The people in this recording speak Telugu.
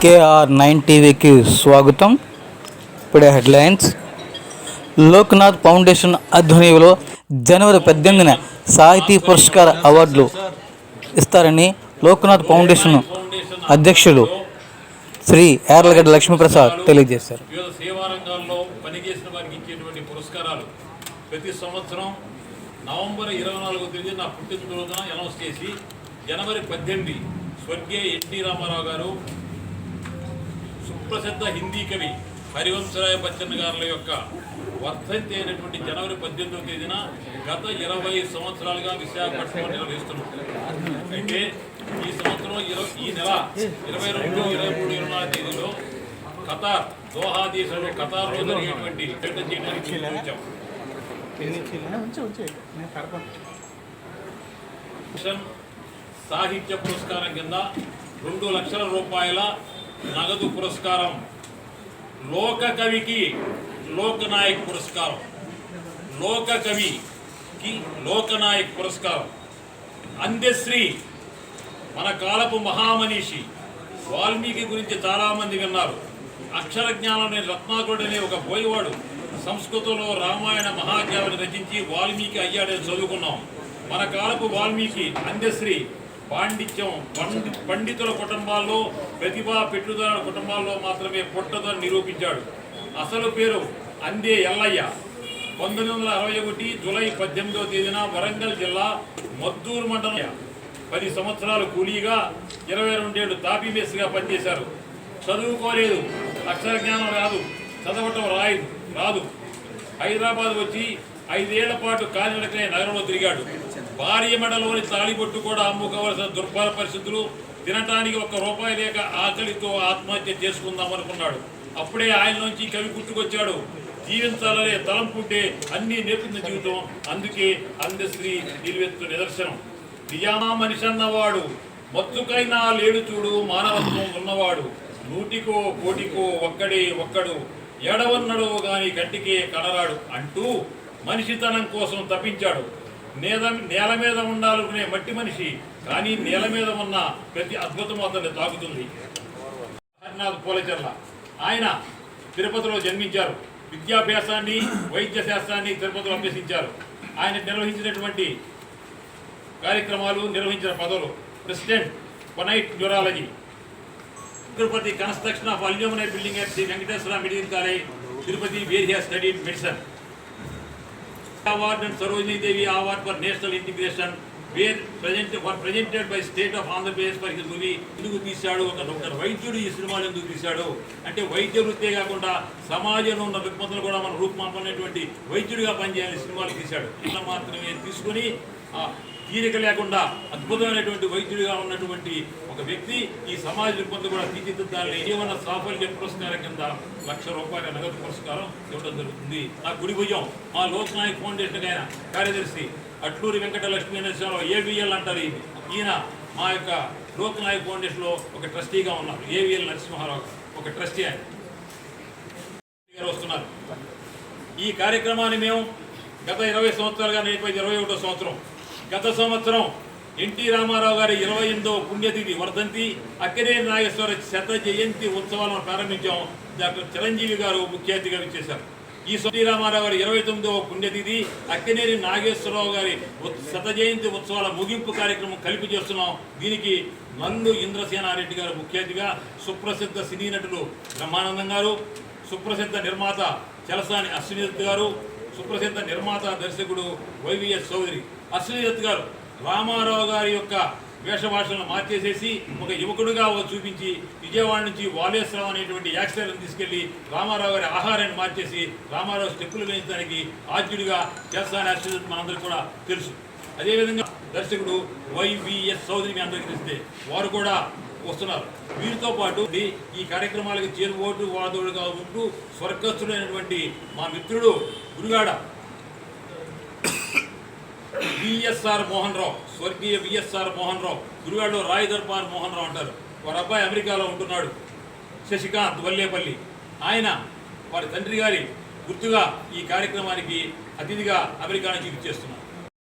KR9 టీవీకి స్వాగతం. ఇప్పుడే హెడ్లైన్స్. లోక్నాథ్ ఫౌండేషన్ ఆధ్వర్యంలో జనవరి 18న సాహితీ పురస్కార అవార్డులు ఇస్తారని లోక్నాథ్ ఫౌండేషన్ అధ్యక్షులు శ్రీ యార్లగడ్డ లక్ష్మీప్రసాద్ తెలియజేశారు. వివిధ సేవా రంగాల్లో పనిచేసిన వారికి ఇచ్చేటువంటి పురస్కారాలు ప్రతి సంవత్సరం నవంబర్ 24వ తేదీ నా పుట్టినరోజున అనౌన్స్ చేసి జనవరి 18 స్వర్గీయ ఎన్టీ రామారావు గారు, సుప్రసిద్ధ హిందీ కవి హరివంశరాయ బచ్చన్ గారుల యొక్క వర్ధంతి అయినటువంటి జనవరి 18వ తేదీన గత 20 సంవత్సరాలుగా విశాఖపట్నంలో నిర్వహిస్తున్నాం. అయితే ఈ సంవత్సరం ఈ నెల 22, 23, 24 తేదీలో ఖతార్, దోహా దేశంలో ఖతార్లో జరిగేటువంటి ప్రయత్నం చేయడానికి వచ్చాం. సాహిత్య పురస్కారం కింద 2 లక్షల రూపాయల నగదు పురస్కారం, లోక కవికి లోకనాయక్ పురస్కారం, లోక కవికి లోకనాయక్ పురస్కారం, అందశ్రీ మన కాలపు మహామనీషి వాల్మీకి గురించి చాలామంది విన్నారు. అక్షర జ్ఞానం రత్నాకరుడు అనే ఒక బోయవాడు సంస్కృతంలో రామాయణ మహాకావ్యాన్ని రచించి వాల్మీకి అయ్యాడని చదువుకున్నాం. మన కాలపు వాల్మీకి అందశ్రీ పాండిత్యం పండితుల కుటుంబాల్లో, ప్రతిభా పెట్టుదల కుటుంబాల్లో మాత్రమే పుట్టదని నిరూపించాడు. అసలు పేరు అందే ఎల్లయ్య. 1961 జూలై 18వ తేదీన వరంగల్ జిల్లా మద్దూరు మండలం 10 సంవత్సరాలు కూలీగా, 22 ఏళ్ళు తాపీ మేస్త్రిగా పనిచేశారు. చదువుకోలేదు, అక్షర జ్ఞానం రాదు, చదవటం రాదు. హైదరాబాద్ వచ్చి 5 ఏళ్ల పాటు కాలినడకనే నగరంలో తిరిగాడు. భార్య మెడలోని తాళిబొట్టు కూడా అమ్ముకోవలసిన దుర్భర పరిస్థితులు, తినటానికి ₹1 లేక ఆకలితో ఆత్మహత్య చేసుకుందామనుకున్నాడు. అప్పుడే ఆయన నుంచి కవి పుట్టుకొచ్చాడు. జీవించాలనే తలంపుంటే అన్నీ నేర్పిన జీవితం. అందుకే అందశ్రీ నిలువెత్తు నిదర్శనం. నిజామా మనిషి అన్నవాడు మత్తుకైనా లేడు చూడు, మానవత్వం ఉన్నవాడు, నూటికో కోటికో ఒక్కడు, ఎడవన్నడో గాని కంటికే కనరాడు అంటూ మనిషితనం కోసం తప్పించాడు. నేల మీద ఉండాలనుకునే మట్టి మనిషి, కానీ నేల మీద ఉన్న ప్రతి అద్భుతం అతన్ని తాకుతుంది. హరినాథ్ పూలచర్ల ఆయన తిరుపతిలో జన్మించారు. విద్యాభ్యాసాన్ని, వైద్య శాస్త్రాన్ని తిరుపతిలో అభ్యసించారు. ఆయన నిర్వహించినటువంటి కార్యక్రమాలు, నిర్వహించిన పదవులు: ప్రెసిడెంట్ కొనైట్ neurology, Tirupati construction of aluminium building at Shri Venkateswara medical college, Tirupati, where he has studied medicine. Award and Sarojini Devi Award for National Integration were presented by State of Andhra Pradesh for his movie. ఎందుకు తీశాడు? ఒక డాక్టర్ వైద్యుడు ఈ సినిమాలు ఎందుకు తీశాడు అంటే, వైద్య వృత్తే కాకుండా సమాజంలో ఉన్న రుగ్మతలు కూడా మన రూపుమాపనేటువంటి వైద్యుడిగా పనిచేయాలని సినిమాలు తీశాడు. ఇలా మాత్రమే తీసుకుని తీరిక లేకుండా అద్భుతమైనటువంటి వైద్యుడిగా ఉన్నటువంటి ఒక వ్యక్తి ఈ సమాజ రుగ్మతలు కూడా తీర్చిదిద్దాలని జీవన సాఫల్య పురస్కారం కింద ₹1,00,000 నగదు పురస్కారం ఇవ్వడం జరుగుతుంది. నా కుడి భుజం మా లోక్నాయక్ ఫౌండేషన్ ఆయన కార్యదర్శి అట్లూరి వెంకట లక్ష్మీ నరసింహారావు, AVL అంటారు. ఈయన మా యొక్క లోక్నాయక్ ఫౌండేషన్లో ఒక ట్రస్టీగా ఉన్నారు. AVL నరసింహారావు ఒక ట్రస్టీ ఆయన వస్తున్నారు. ఈ కార్యక్రమాన్ని మేము గత 20 సంవత్సరాలుగా నేర్పేది 21వ సంవత్సరం. గత సంవత్సరం ఎన్టీ రామారావు గారి 28వ పుణ్యతిథి వర్ధంతి అక్కినేని నాగేశ్వర శత జయంతి ఉత్సవాలను ప్రారంభించాం. డాక్టర్ చిరంజీవి గారు ముఖ్య అతిథిగా ఇచ్చేశారు. ఈ ఎన్టీ రామారావు గారి 29వ పుణ్యతిథి అక్కినేని నాగేశ్వరరావు గారి శత జయంతి ఉత్సవాల ముగింపు కార్యక్రమం కలిపి చేస్తున్నాం. దీనికి నల్లు ఇంద్రసేనారెడ్డి గారు ముఖ్య అతిథిగా, సుప్రసిద్ధ సినీ నటులు బ్రహ్మానందం గారు, సుప్రసిద్ధ నిర్మాత చలసాని అశ్వినిదత్ గారు, సుప్రసిద్ధ నిర్మాత దర్శకుడు YVS చౌదరి. అశ్వినిదత్ గారు రామారావు గారి యొక్క వేషభాషలను మార్చేసేసి ఒక యువకుడిగా చూపించి విజయవాడ నుంచి వాలేశ్వరం అనేటువంటి యాక్సిడెంట్ని తీసుకెళ్లి రామారావు గారి ఆహారాన్ని మార్చేసి రామారావు స్టెప్పులు వేయించడానికి ఆద్యుడిగా చేస్తానని అశ్వినిదత్ మనందరికీ కూడా తెలుసు. అదేవిధంగా దర్శకుడు YVS చౌదరి మీ అందరికీ తెలిస్తే వారు కూడా వస్తున్నారు. వీరితో పాటు ఈ కార్యక్రమాలకు చేరువోటు వాదోడుగా ఉంటూ స్వర్గస్థుడైనటువంటి మా మిత్రుడు గురుగాడ VSR మోహన్ రావు, స్వర్గీయ VSR మోహన్ రావు, గురుగాడలో రాయ్ దర్బార్ మోహన్ రావు అంటారు. వారి అబ్బాయి అమెరికాలో ఉంటున్నాడు, శశికాంత్ వల్లేపల్లి. ఆయన వారి తండ్రి గారి గుర్తుగా ఈ కార్యక్రమానికి అతిథిగా అమెరికా నుంచి ఇచ్చేస్తున్నారు.